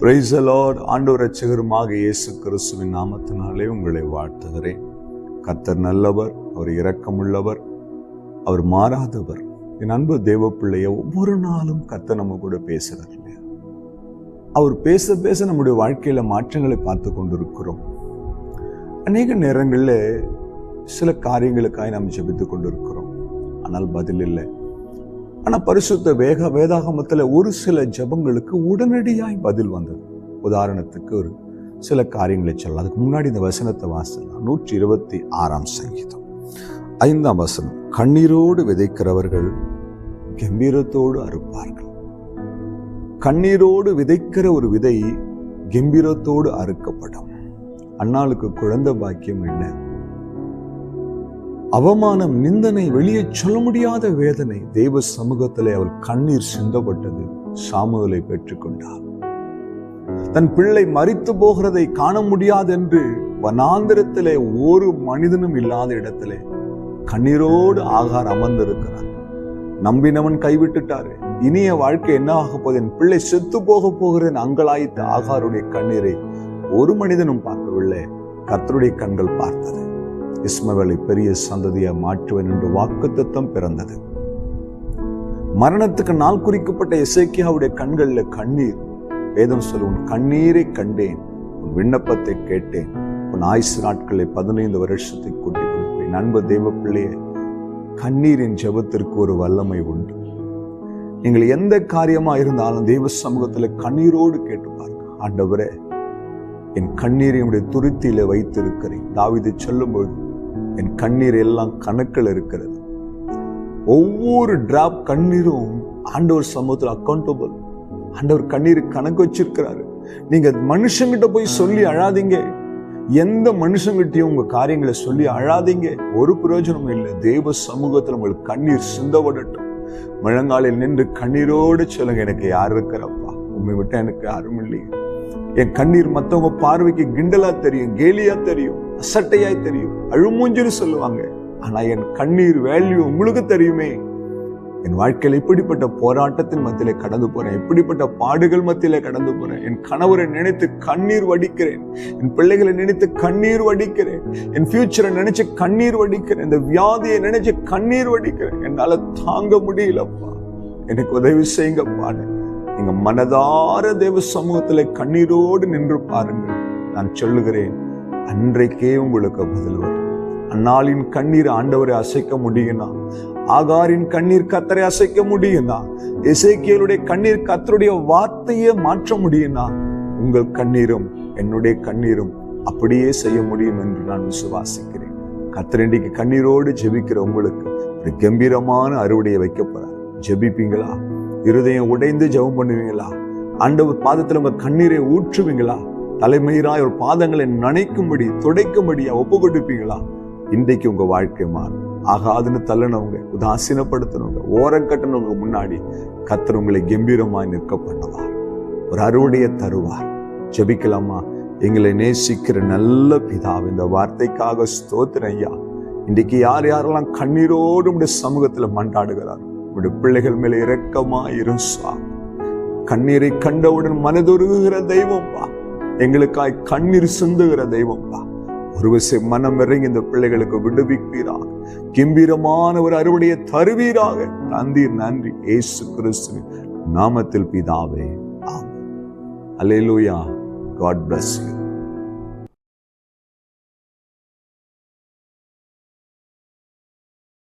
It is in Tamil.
Praise the Lord. ஆண்டவர் இரட்சகருமாக இயேசு கிறிஸ்துவின் நாமத்தினாலே உங்களை வாழ்த்துகிறேன். கர்த்தர் நல்லவர், அவர் இரக்கமுள்ளவர், அவர் மாறாதவர். என் அன்பு தேவ பிள்ளைய, ஒவ்வொரு நாளும் கர்த்தர் நம்ம கூட பேசுறார் இல்லையா? அவர் பேச பேச நம்முடைய வாழ்க்கையில மாற்றங்களை பார்த்து கொண்டிருக்கிறோம். அநேக நேரங்களில் சில காரியங்களுக்காக நாம் ஜெபித்துக் கொண்டிருக்கிறோம், ஆனால் பதில் இல்லை. ஆனால் பரிசுத்த வேதாகமத்தில் ஒரு சில ஜெபங்களுக்கு உடனடியாய் பதில் வந்தது. உதாரணத்துக்கு ஒரு சில காரியங்களை சொல்லலாம். அதுக்கு முன்னாடி இந்த வசனத்தை வாசிக்கலாம். 126 சங்கீதம் 5 வசனம். கண்ணீரோடு விதைக்கிறவர்கள் கம்பீரத்தோடு அறுப்பார்கள். கண்ணீரோடு விதைக்கிற ஒரு விதை கம்பீரத்தோடு அறுக்கப்படும். அன்னாளுக்கு குழந்தை பாக்கியம் இல்லை, அவமானம், நிந்தனை, வெளியே சொல்ல முடியாத வேதனை. தெய்வ சமூகத்திலே அவள் கண்ணீர் சிந்தப்பட்டது. சாமுவேலை பெற்றுக்கொண்டார். தன் பிள்ளை மரித்து போகிறதை காண முடியாது என்று வனாந்திரத்திலே ஒரு மனிதனும் இல்லாத இடத்திலே கண்ணீரோடு ஆகார் அமர்ந்திருக்கிறார். நம்பினவன் கைவிட்டுட்டாரு. இனிய வாழ்க்கை என்ன ஆக போகுது? என் பிள்ளை செத்து போக போகிறேன் அங்கலாய்த்த ஆகாருடைய கண்ணீரை ஒரு மனிதனும் பார்க்கவில்லை. கர்த்தருடைய கண்கள் பார்த்தது. இஸ்மவேலை பெரிய சந்ததியை மாற்றுவேன் என்று வாக்குத்தத்தம் பிறந்தது. மரணத்துக்கு நாள் குறிக்கப்பட்ட எசேக்கியாவுடைய கண்கள்ல கண்ணீர். வேதம் சொல்லும், உன் கண்ணீரை கண்டேன், உன் விண்ணப்பத்தை கேட்டேன், உன் ஆயுசு நாட்களை 15 வருஷத்தை கூட்டி கொடுப்பேன். அன்பு தெய்வ பிள்ளையே, கண்ணீரின் ஜெபத்திற்கு ஒரு வல்லமை உண்டு. நீங்கள் எந்த காரியமா இருந்தாலும் தெய்வ சமூகத்துல கண்ணீரோடு கேட்டு பாருங்க. ஆண்டவரே, என் கண்ணீரை உடைய துருத்தியில வைத்திருக்கிறேன். தாவீது சொல்லும்போது, என் கண்ணீர் எல்லாம் கணக்கில் இருக்கிறது. ஒவ்வொரு டிராப் கண்ணீரும் ஆண்டவர் சமூகத்தில் அக்கௌண்டபிள். ஆண்டவர் கண்ணீர் கணக்கு வச்சிருக்கிறாரு. நீங்க மனுஷங்கிட்ட போய் சொல்லி அழாதீங்க. எந்த மனுஷங்கிட்டையும் உங்க காரியங்களை சொல்லி அழாதீங்க, ஒரு பிரயோஜனமும் இல்லை. தெய்வ சமூகத்தில் உங்களுக்கு கண்ணீர் சிந்தப்படட்டும். முழங்காலில் நின்று கண்ணீரோடு சொல்லுங்க, எனக்கு யார் இருக்கிறப்பா, உண்மை விட்டு எனக்கு யாரும் இல்லையே. என் கண்ணீர் மற்றவங்க பார்வைக்கு கிண்டலா தெரியும், கேலியா தெரியும், அசட்டையாய் தெரியும், அழுமூஞ்சின்னு சொல்லுவாங்க. ஆனா என் கண்ணீர் வேல்யூ உங்களுக்கு தெரியுமே. என் வாழ்க்கையில் இப்படிப்பட்ட போராட்டத்தின் மத்தியிலே கடந்து போறேன், இப்படிப்பட்ட பாடுகள் மத்தியிலே கடந்து போறேன். என் கணவரை நினைத்து கண்ணீர் வடிக்கிறேன், என் பிள்ளைகளை நினைத்து கண்ணீர் வடிக்கிறேன், என் ஃபியூச்சரை நினைச்சு கண்ணீர் வடிக்கிறேன், இந்த வியாதியை நினைச்சு கண்ணீர் வடிக்கிறேன். என்னால தாங்க முடியலப்பா, எனக்கு உதவி செய்யுங்கப்பா. நீங்க மனதார தேவ சமூகத்துல கண்ணீரோடு நின்று பாருங்கள். நான் சொல்லுகிறேன், அன்றைக்கே உங்களுக்கு பதில் வரும். அன்னாளின் கண்ணீர் ஆண்டவரை அசைக்க முடியும்னா, ஆகாரின் கண்ணீர் கர்த்தரை அசைக்க முடியும்னா, எசேக்கியேலுடைய கண்ணீர் கர்த்தருடைய வார்த்தையை மாற்ற முடியும்னா, உங்கள் கண்ணீரும் என்னுடைய கண்ணீரும் அப்படியே செய்ய முடியும் என்று நான் விசுவாசிக்கிறேன். கர்த்தர் இன்றைக்கு கண்ணீரோடு ஜெபிக்கிற உங்களுக்கு ஒரு கம்பீரமான அறுவடையை வைக்க போறார். ஜெபிப்பீங்களா? இருதயம் உடைந்து ஜெபம் பண்ணுவீங்களா? ஆண்டவர் பாதத்தில் உங்க கண்ணீரை ஊற்றுவீங்களா? தலைமயிராய் ஒரு பாதங்களை நனைக்கும்படி துடைக்கும்படியா ஒப்பு கொடுப்பீங்களா? இன்றைக்கு உங்க வாழ்க்கை மாறும். ஆகாதுன்னு தள்ளனவங்க, உதாசீனப்படுத்தினவங்க, ஓரம் கட்டினவங்க முன்னாடி கர்த்தர் உங்களை கம்பீரமாய் நிற்க பண்ணுவார். ஒரு அறுவடையை தருவார். ஜெபிக்கலாமா? எங்களை நேசிக்கிற நல்ல பிதாவே, இந்த வார்த்தைக்காக ஸ்தோத்திரம் ஐயா. இன்றைக்கு யார் யாரெல்லாம் கண்ணீரோடு உடைய சமூகத்துல மன்றாடுகிறார், உடைய பிள்ளைகள் மேல இரக்கமாயிரும் சுவாமி. கண்ணீரை கண்டவுடன் மனதுருகுகிற தெய்வம்பா, எங்களுக்காய் கண்ணீர் சிந்துகிற தெய்வம்பா. ஒரு விஷயம் மனம் இறங்கி இந்த பிள்ளைகளுக்கு விடுவிப்பீராக, கம்பீரமான ஒரு அறுவடையை தருவீராக. நன்றி இயேசு கிறிஸ்துவின் நாமத்தில் பிதாவே, ஆமென். அல்லேலூயா. God bless you.